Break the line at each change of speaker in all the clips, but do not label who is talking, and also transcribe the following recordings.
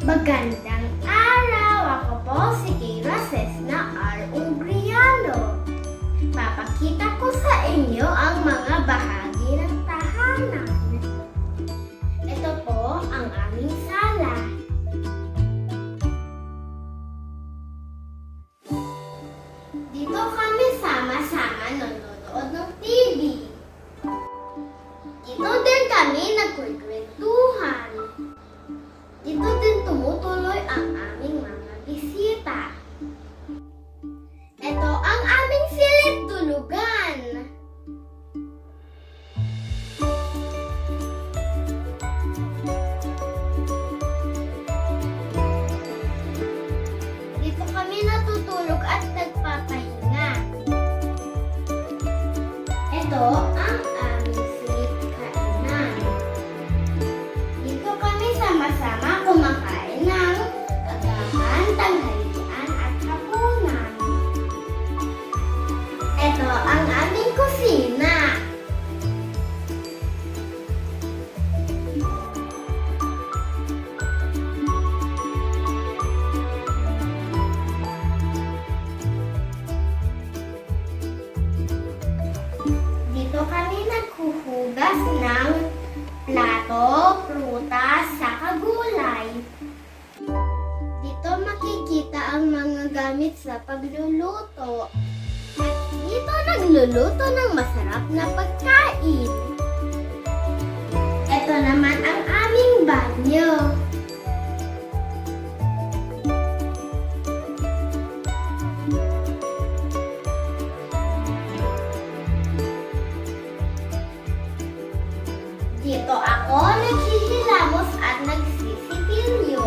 Magandang araw! Ako po si Kira Cesna R. Umbriano. Papakita ko sa inyo ang mga bahagi ng tahanan. Ito po ang aming sala. Dito kami sama-sama nanonood ng TV. Dito din kami nagkukwentuhan. Dito din tumutuloy ang aming mga bisita. Ito ang aming silid tulugan. Dito kami natutulog at nagpapahinga. Ito ang aming silid kainan. Dito kami sama-sama kumakain ng agahan, tanghalian at hapunan. Ito ang aming kusina. Dito kami naghuhugas ng plato, prutas, saka gulay. Dito makikita ang mga gamit sa pagluluto. At dito nagluluto ng masarap na pagkain. Ito naman ang aming banyo. Dito ako naghihilamos at nagsisipilyo.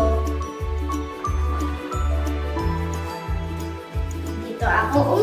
Dito ako